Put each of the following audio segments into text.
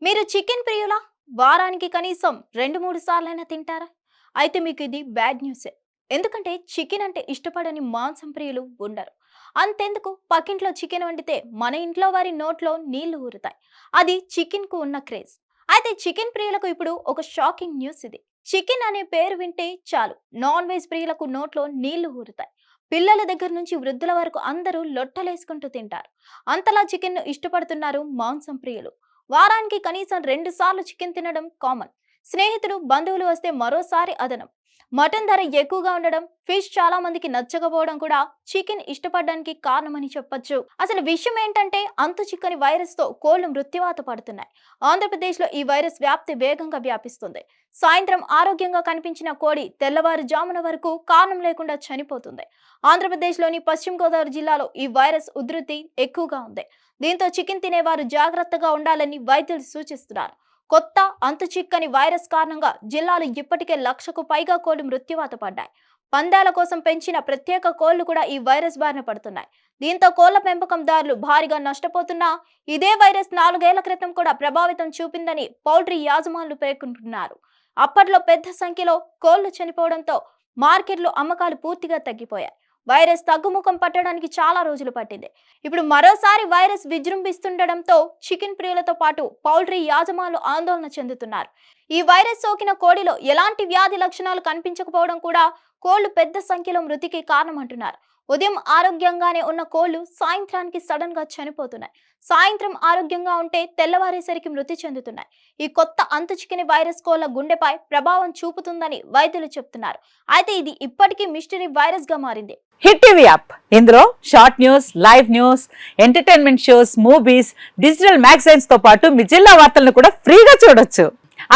మీరు చికెన్ ప్రియులా? వారానికి కనీసం 2, 3 సార్లైనా తింటారా? అయితే మీకు ఇది బ్యాడ్ న్యూసే. ఎందుకంటే చికెన్ అంటే ఇష్టపడని మాంసం ప్రియులు ఉండరు. అంతెందుకు పక్కింట్లో చికెన్ వండితే మన ఇంట్లో వారి నోట్లో నీళ్లు ఊరుతాయి. అది చికెన్‌కు ఉన్న క్రేజ్. అయితే చికెన్ ప్రియులకు ఇప్పుడు ఒక షాకింగ్ న్యూస్ ఇది. చికెన్ అనే పేరు వింటే చాలు నాన్ వెజ్ ప్రియులకు నోట్లో నీళ్లు ఊరుతాయి. పిల్లల దగ్గర నుంచి వృద్ధుల వరకు అందరూ లొట్టలేసుకుంటూ తింటారు. అంతలా చికెన్‌ను ఇష్టపడుతున్నారు మాంసం ప్రియులు. వారానికి కనీసం 2 సార్లు చికెన్ తినడం కామన్. స్నేహితులు, బంధువులు వస్తే మరోసారి అదనం. మటన్ ధర ఎక్కువగా ఉండడం, ఫిష్ చాలా మందికి నచ్చకపోవడం కూడా చికెన్ ఇష్టపడడానికి కారణమని చెప్పొచ్చు. అసలు విషయం ఏంటంటే అంతు చిక్కని వైరస్ తో కోళ్లు మృత్యువాత పడుతున్నాయి. ఆంధ్రప్రదేశ్ లో ఈ వైరస్ వ్యాప్తి వేగంగా వ్యాపిస్తుంది. సాయంత్రం ఆరోగ్యంగా కనిపించిన కోడి తెల్లవారుజామున వరకు కారణం లేకుండా చనిపోతుంది. ఆంధ్రప్రదేశ్ లోని పశ్చిమ గోదావరి జిల్లాలో ఈ వైరస్ ఉధృతి ఎక్కువగా ఉంది. దీంతో చికెన్ తినేవారు జాగ్రత్తగా ఉండాలని వైద్యులు సూచిస్తున్నారు. కొత్త అంతుచిక్కని వైరస్ కారణంగా జిల్లాలో ఇప్పటికే 1,00,000కు పైగా కోళ్లు మృత్యువాత పడ్డాయి. పందాల కోసం పెంచిన ప్రత్యేక కోళ్లు కూడా ఈ వైరస్ బారిన పడుతున్నాయి. దీంతో కోళ్ల పెంపకందారులు భారీగా నష్టపోతున్నా ఇదే వైరస్ 4 ఏళ్ల క్రితం కూడా ప్రభావితం చూపిందని పౌల్ట్రీ యాజమానులు పేర్కొంటున్నారు. అప్పట్లో పెద్ద సంఖ్యలో కోళ్లు చనిపోవడంతో మార్కెట్లో అమ్మకాలు పూర్తిగా తగ్గిపోయాయి. వైరస్ తగ్గుముఖం పట్టడానికి చాలా రోజులు పట్టింది. ఇప్పుడు మరోసారి వైరస్ విజృంభిస్తుండటంతో చికెన్ ప్రియులతో పాటు పౌల్ట్రీ యాజమానులు ఆందోళన చెందుతున్నారు. ఈ వైరస్ సోకిన కోడిలో ఎలాంటి వ్యాధి లక్షణాలు కనిపించకపోవడం కూడా కోళ్లు పెద్ద సంఖ్యలో మృతికి కారణమంటున్నారు. ఉదయం ఆరోగ్యంగానే ఉన్న కోళ్లు సాయంత్రానికి సడన్ గా చనిపోతున్నాయి. సాయంత్రం ఆరోగ్యంగా ఉంటే తెల్లవారేసరికి మృతి చెందుతున్నాయి. ఈ కొత్త అంతుచిక్కని వైరస్ కోళ్ల గుండెపై ప్రభావం చూపుతుందని వైద్యులు చెప్తున్నారు. అయితే ఇది ఇప్పటికీ మిస్టరీ వైరస్ గా మారింది. హిట్ టీవీ యాప్ ఇందులో short news, live news, entertainment shows, movies, digital magazines తో పాటు మీ జిల్లా వార్తలను కూడా ఫ్రీగా చూడొచ్చు.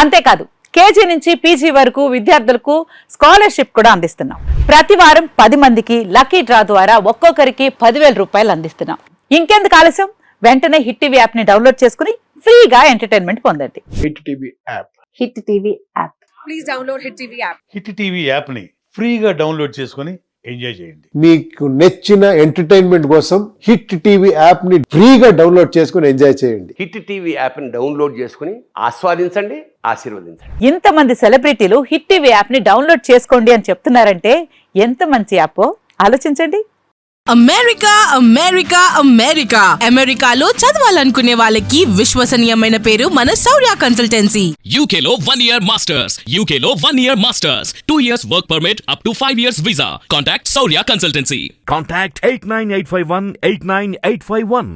అంతేకాదు కేజీ నుంచి పీజీ వరకు విద్యార్థులకు స్కాలర్షిప్ కూడా అందిస్తున్నాం. ప్రతి వారం 10 మందికి లక్కీ డ్రా ద్వారా ఒక్కొక్కరికి 10,000 రూపాయలు అందిస్తున్నాం. ఇంకెందుకు ఆలస్యం, వెంటనే హిట్ టీవీ యాప్ ని డౌన్లోడ్ చేసుకుని ఫ్రీగా ఎంటర్టైన్మెంట్ పొందండి. Hit TV app. Hit TV app. Please download hit TV app. Hit TV app ని ఫ్రీగా డౌన్లోడ్ చేసుకుని ఎంజాయ్ చేయండి. మీకు నచ్చిన ఎంటర్టైన్మెంట్ కోసం హిట్ టీవీ యాప్ ని ఫ్రీగా డౌన్లోడ్ చేసుకుని ఎంజాయ్ చేయండి. హిట్ టీవీ యాప్ ని డౌన్లోడ్ చేసుకుని ఆస్వాదించండి, ఆశీర్వదించండి. ఇంతమంది సెలబ్రిటీలు హిట్ టీవీ యాప్ ని డౌన్లోడ్ చేసుకోండి అని చెప్తున్నారంటే ఎంత మంచి యాప్ ఆలోచించండి. అమెరికా అమెరికా అమెరికా అమెరికాలో చదవాలనుకునే వాళ్ళకి విశ్వసనీయమైన పేరు మన శౌర్య కన్సల్టెన్సీ. UK లో 1 year masters. UK లో 1 year masters. 2 years work permit up to 5 years visa. Contact Saurya Consultancy. Contact 89851 89851.